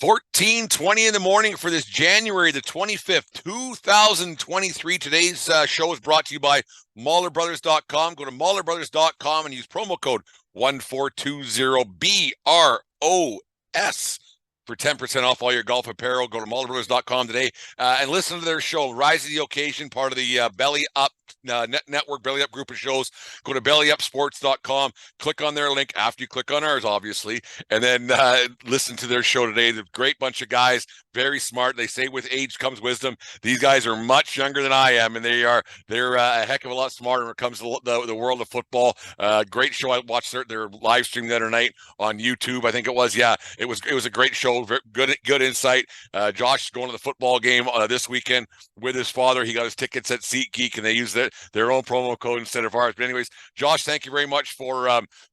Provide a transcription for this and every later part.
14:20 in the morning for this January the 25th, 2023. Today's show is brought to you by MaulerBrothers.com. Go to MaulerBrothers.com and use promo code 1420BROS for 10% off all your golf apparel. Go to MaulerBrothers.com today and listen to their show, Rise to the Occasion, part of the Belly Up network, Belly Up group of shows. Go to BellyUpSports.com, click on their link after you click on ours, obviously, and then listen to their show today. They're a great bunch of guys, very smart. They say with age comes wisdom. These guys are much younger than I am, and they're a heck of a lot smarter when it comes to the world of football. Great show. I watched their live stream the other night on YouTube, I think it was. Yeah, it was a great show. Good insight. Josh is going to the football game this weekend with his father. He got his tickets at SeatGeek, and they use their own promo code instead of ours. But anyways, Josh, thank you very much for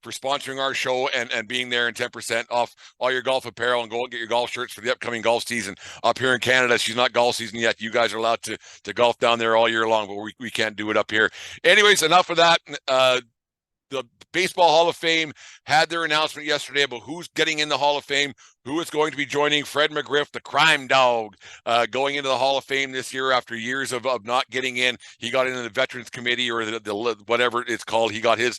sponsoring our show and being there, and 10% off all your golf apparel, and go and get your golf shirts for the upcoming golf season up here in Canada. She's not golf season yet. You guys are allowed to golf down there all year long, but we can't do it up here. Anyways, enough of that. The Baseball Hall of Fame had their announcement yesterday about who's getting in the Hall of Fame, who is going to be joining Fred McGriff, the crime dog, going into the Hall of Fame this year after years of not getting in. He got into the Veterans Committee, or the whatever it's called. He got his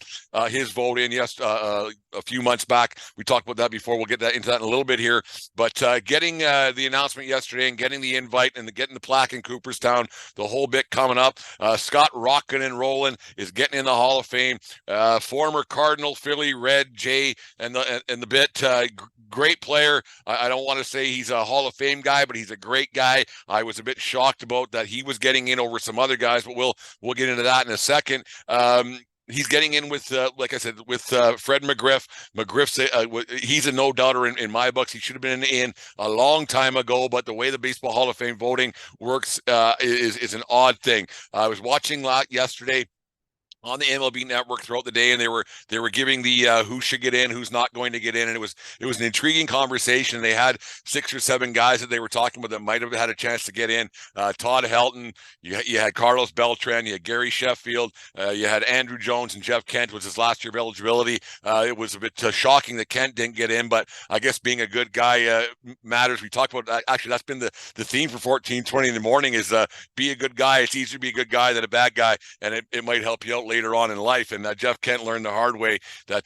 vote in a few months back. We talked about that before. We'll get into that in a little bit here. But getting the announcement yesterday and getting the invite and getting the plaque in Cooperstown, the whole bit coming up. Scott Rockin and Rolen is getting in the Hall of Fame. Former Cardinal, Philly, Red, Jay, and the bit. Great player. I don't want to say he's a Hall of Fame guy, but he's a great guy. I was a bit shocked about that he was getting in over some other guys, but we'll get into that in a second. He's getting in with, like I said, with Fred McGriff. McGriff's he's a no-doubter in my books. He should have been in a long time ago, but the way the Baseball Hall of Fame voting works is an odd thing. I was watching yesterday on the MLB network throughout the day, and they were giving the who should get in, who's not going to get in, and it was an intriguing conversation. They had 6 or 7 guys that they were talking about that might have had a chance to get in. Todd Helton, you had Carlos Beltran, you had Gary Sheffield, you had Andrew Jones, and Jeff Kent was his last year of eligibility. It was a bit shocking that Kent didn't get in, but I guess being a good guy matters. We talked about actually that's been the theme for 1420 in the morning is be a good guy. It's easier to be a good guy than a bad guy, and it might help you out later on in life. And Jeff Kent learned the hard way that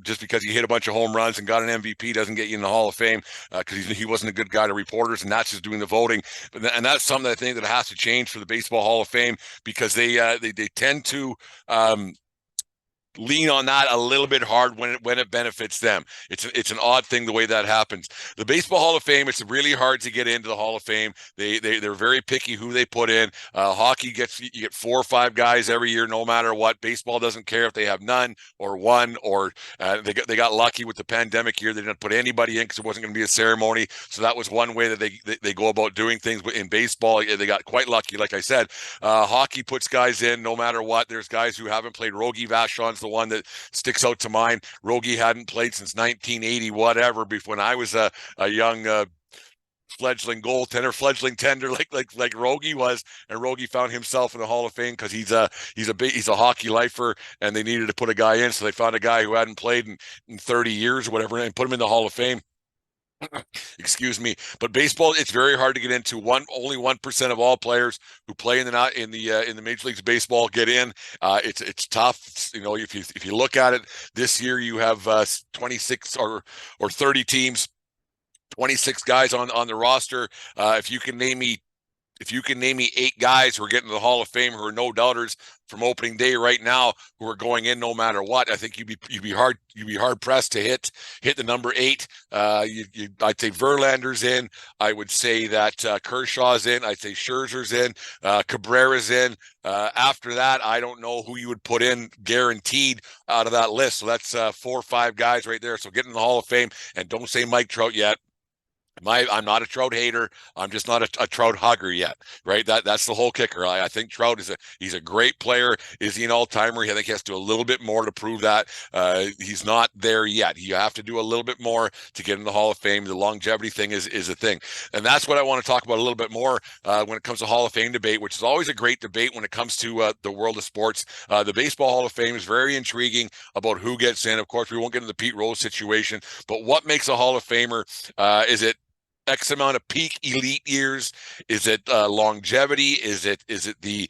just because he hit a bunch of home runs and got an MVP doesn't get you in the Hall of Fame, because he wasn't a good guy to reporters, and that's just doing the voting. And that's something I think that has to change for the Baseball Hall of Fame, because they tend to lean on that a little bit hard when it benefits them. It's an odd thing the way that happens. The Baseball Hall of Fame, it's really hard to get into the Hall of Fame. They're very picky who they put in. Hockey you get 4 or 5 guys every year, no matter what. Baseball doesn't care if they have none or one, or they got lucky with the pandemic year. They didn't put anybody in because it wasn't going to be a ceremony. So that was one way that they go about doing things. In baseball, they got quite lucky. Like I said, hockey puts guys in no matter what. There's guys who haven't played. Rogie Vachon's the one that sticks out to mind. Rogie hadn't played since 1980, whatever, before when I was a young fledgling goaltender, fledgling tender like Rogie was, and Rogie found himself in the Hall of Fame because he's a hockey lifer, and they needed to put a guy in, so they found a guy who hadn't played in 30 years or whatever, and put him in the Hall of Fame. Excuse me. But baseball, it's very hard to get into. Only 1% of all players who play in the Major Leagues of Baseball get in. It's tough. If you look at it, this year you have 26 or 30 teams, 26 guys on the roster. If you can name me 8 guys who are getting to the Hall of Fame who are no doubters from opening day right now, who are going in no matter what, I think you'd be hard pressed to hit the number 8. I'd say Verlander's in. I would say that Kershaw's in. I'd say Scherzer's in. Cabrera's in. After that, I don't know who you would put in guaranteed out of that list. So that's 4 or 5 guys right there. So get in the Hall of Fame, and don't say Mike Trout yet. I'm not a Trout hater. I'm just not a Trout hugger yet, right? That's the whole kicker. I think Trout he's a great player. Is he an all-timer? I think he has to do a little bit more to prove that. He's not there yet. You have to do a little bit more to get in the Hall of Fame. The longevity thing is a thing. And that's what I want to talk about a little bit more when it comes to Hall of Fame debate, which is always a great debate when it comes to the world of sports. The Baseball Hall of Fame is very intriguing about who gets in. Of course, we won't get into the Pete Rose situation, but what makes a Hall of Famer? Is it X amount of peak elite years? Is it longevity? Is it the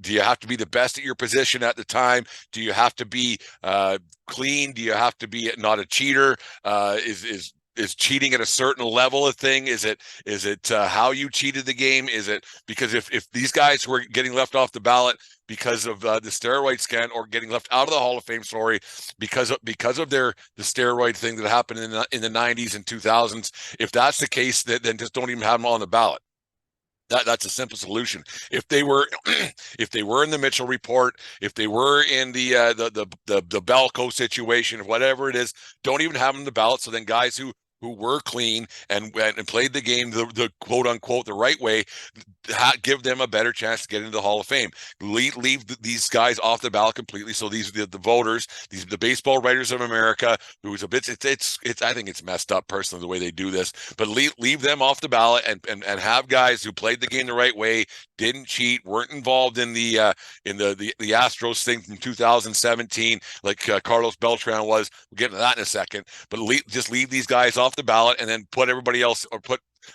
do you have to be the best at your position at the time? Do you have to be clean? Do you have to be not a cheater? Is cheating at a certain level a thing? Is it how you cheated the game? Is it because if these guys were getting left off the ballot because of the steroid scan, or getting left out of the Hall of Fame, sorry, because of the steroid thing that happened in the 90s and 2000s, if that's the case, then just don't even have them on the ballot. That's a simple solution. If they were, if they were in the Mitchell report, if they were in the Belko situation, whatever it is, don't even have them on the ballot. So then guys who were clean and played the game the quote unquote the right way, give them a better chance to get into the Hall of Fame. Leave these guys off the ballot completely. So these the voters, the Baseball Writers of America, who's a bit it's I think it's messed up personally the way they do this, but leave them off the ballot and have guys who played the game the right way, didn't cheat, weren't involved in the Astros thing from 2017 like Carlos Beltran was. We'll get into that in a second, but just leave these guys off the ballot and then put everybody else, or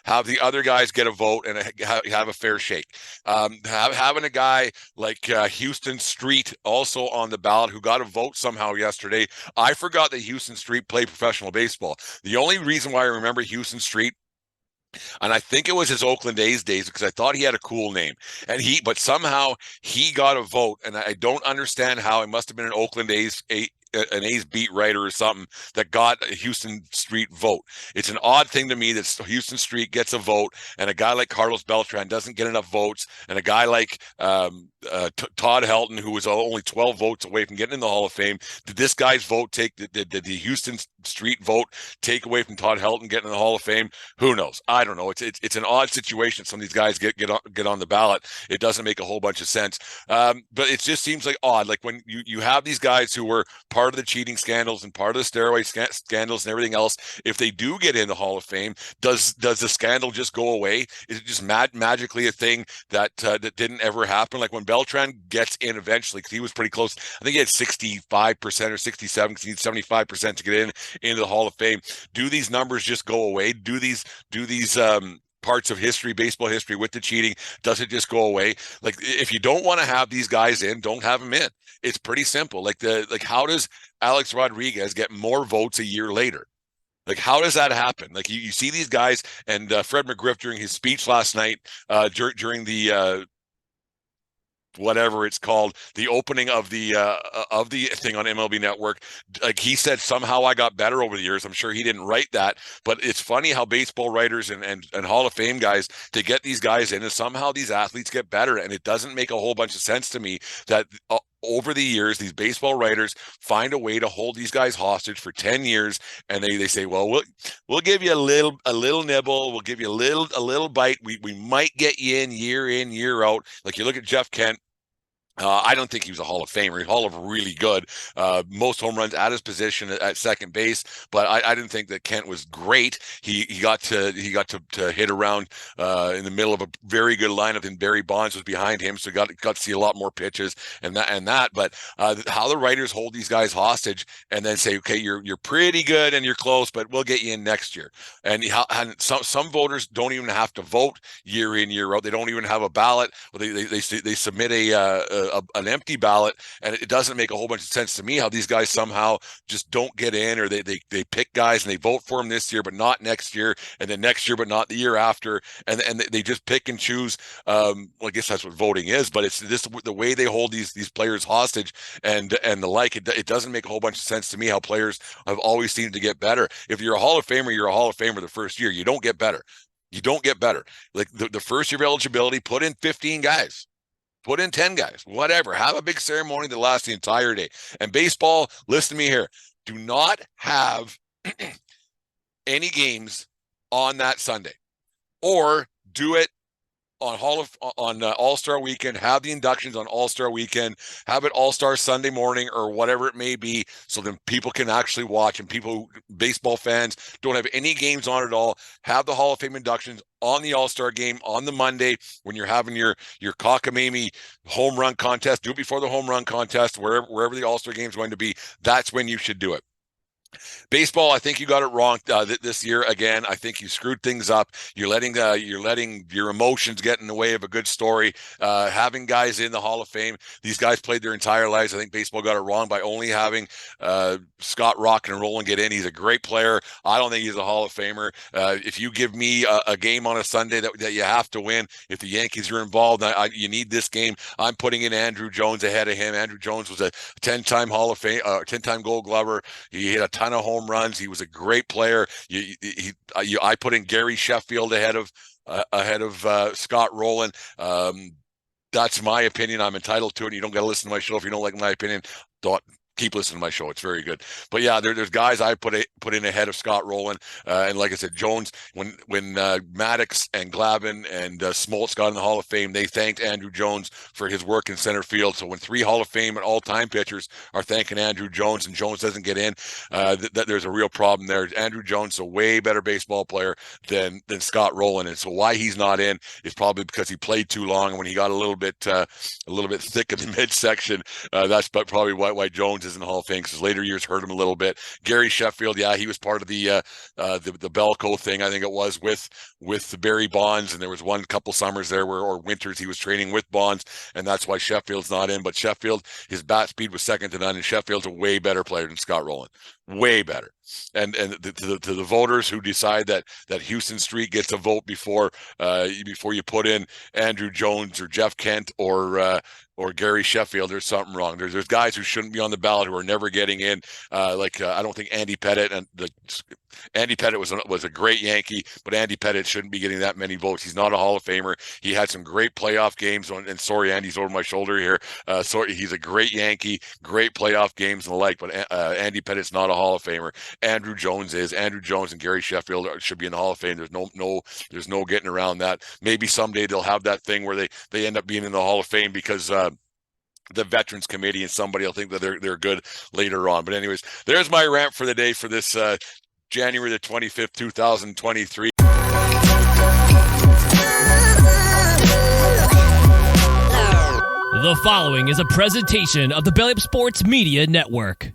have the other guys get a vote and have a fair shake. Having a guy like Houston Street also on the ballot, who got a vote somehow yesterday. I forgot that Houston Street played professional baseball. The only reason why I remember Houston Street, and I think it was his Oakland A's days, because I thought he had a cool name, but somehow he got a vote, and I don't understand how. It must have been an Oakland A's an A's beat writer or something that got a Houston Street vote. It's an odd thing to me that Houston Street gets a vote, and a guy like Carlos Beltran doesn't get enough votes, and a guy like Todd Helton, who was only 12 votes away from getting in the Hall of Fame. Did this guy's vote did the Houston Street vote take away from Todd Helton getting in the Hall of Fame? Who knows? I don't know. It's an odd situation. Some of these guys get on the ballot. It doesn't make a whole bunch of sense. But it just seems like odd. Like when you have these guys who were part of the cheating scandals and part of the steroid scandals and everything else, if they do get in the Hall of Fame, does the scandal just go away? Is it just magically a thing that didn't ever happen? Like when Beltran gets in eventually, because he was pretty close. I think he had 65% or 67, because he needs 75% to get into the Hall of Fame. Do these numbers just go away? Do these parts of history, baseball history, with the cheating, does it just go away? Like, if you don't want to have these guys in, don't have them in. It's pretty simple. Like how does Alex Rodriguez get more votes a year later? Like, how does that happen? Like, you see these guys, and Fred McGriff during his speech last night, during the whatever it's called, the opening of the thing on MLB Network, like he said, somehow I got better over the years. I'm sure he didn't write that, but it's funny how baseball writers and Hall of Fame guys, to get these guys in, and somehow these athletes get better, and it doesn't make a whole bunch of sense to me that over the years, these baseball writers find a way to hold these guys hostage for 10 years, and they say, well, we'll give you a little nibble, we'll give you a little bite, we might get you in, year out. Like, you look at Jeff Kent. I don't think he was a Hall of Famer. He's Hall of really good. Most home runs at his position at second base, but I didn't think that Kent was great. He got to hit around in the middle of a very good lineup, and Barry Bonds was behind him, so got to see a lot more pitches and that. But how the writers hold these guys hostage and then say, okay, you're pretty good and you're close, but we'll get you in next year. And some voters don't even have to vote year in, year out. They don't even have a ballot. They submit an empty ballot, and it doesn't make a whole bunch of sense to me how these guys somehow just don't get in, or they pick guys and they vote for them this year but not next year, and then next year but not the year after, and they just pick and choose. Well, I guess that's what voting is, but it's this the way they hold these players hostage and the like. It doesn't make a whole bunch of sense to me how players have always seemed to get better. If you're a Hall of Famer, you're a Hall of Famer the first year. You don't get better. You don't get better. Like the first year of eligibility, put in 15 guys. Put in 10 guys, whatever. Have a big ceremony that lasts the entire day. And baseball, listen to me here. Do not have any games on that Sunday, or do it on All-Star Weekend. Have the inductions on All-Star Weekend. Have it All-Star Sunday morning or whatever it may be, so then people can actually watch, and baseball fans don't have any games on at all. Have the Hall of Fame inductions on the All-Star game on the Monday when you're having your cockamamie home run contest. Do it before the home run contest, wherever the All-Star game is going to be. That's when you should do it. Baseball, I think you got it wrong this year again. I think you screwed things up. You're letting your emotions get in the way of a good story. Having guys in the Hall of Fame, these guys played their entire lives. I think baseball got it wrong by only having Scott Rockin and Rolen get in. He's a great player. I don't think he's a Hall of Famer. If you give me a game on a Sunday that you have to win, if the Yankees are involved, you need this game. I'm putting in Andrew Jones ahead of him. Andrew Jones was a 10-time Hall of Fame, 10-time Gold Glover. He hit a ton of home runs. He was a great player. I put in Gary Sheffield ahead of Scott Rolen. That's my opinion. I'm entitled to it. You don't got to listen to my show if you don't like my opinion. Don't keep listening to my show. It's very good. But yeah, there's guys I put in ahead of Scott Rolen. And like I said, Jones, when Maddox and Glavine and Smoltz got in the Hall of Fame, they thanked Andrew Jones for his work in center field. So when 3 Hall of Fame and all-time pitchers are thanking Andrew Jones and Jones doesn't get in, there's a real problem there. Andrew Jones is a way better baseball player than Scott Rolen. And so why he's not in is probably because he played too long. And when he got a little bit thick in the midsection, that's probably why Jones is in the Hall of Fame, because his later years hurt him a little bit. Gary Sheffield, yeah, he was part of the Belco thing, I think it was, with Barry Bonds, and there was one couple summers there or winters he was training with Bonds, and that's why Sheffield's not in. But Sheffield, his bat speed was second to none, and Sheffield's a way better player than Scott Rolen. Way better. And to the voters who decide that Houston Street gets a vote before you put in Andrew Jones or Jeff Kent or Gary Sheffield, there's something wrong. There's guys who shouldn't be on the ballot who are never getting in. I don't think Andy Pettitte Andy Pettitte was a great Yankee, but Andy Pettitte shouldn't be getting that many votes. He's not a Hall of Famer. He had some great playoff games, and sorry, Andy's over my shoulder here. He's a great Yankee, great playoff games and the like, but Andy Pettitte's not a Hall of Famer. Andrew Jones is. Andrew Jones and Gary Sheffield should be in the Hall of Fame. There's no getting around that. Maybe someday they'll have that thing where they end up being in the Hall of Fame because the Veterans Committee and somebody will think that they're good later on. But anyways, there's my rant for the day for this January the 25th, 2023. The following is a presentation of the Belly Up Sports Media Network.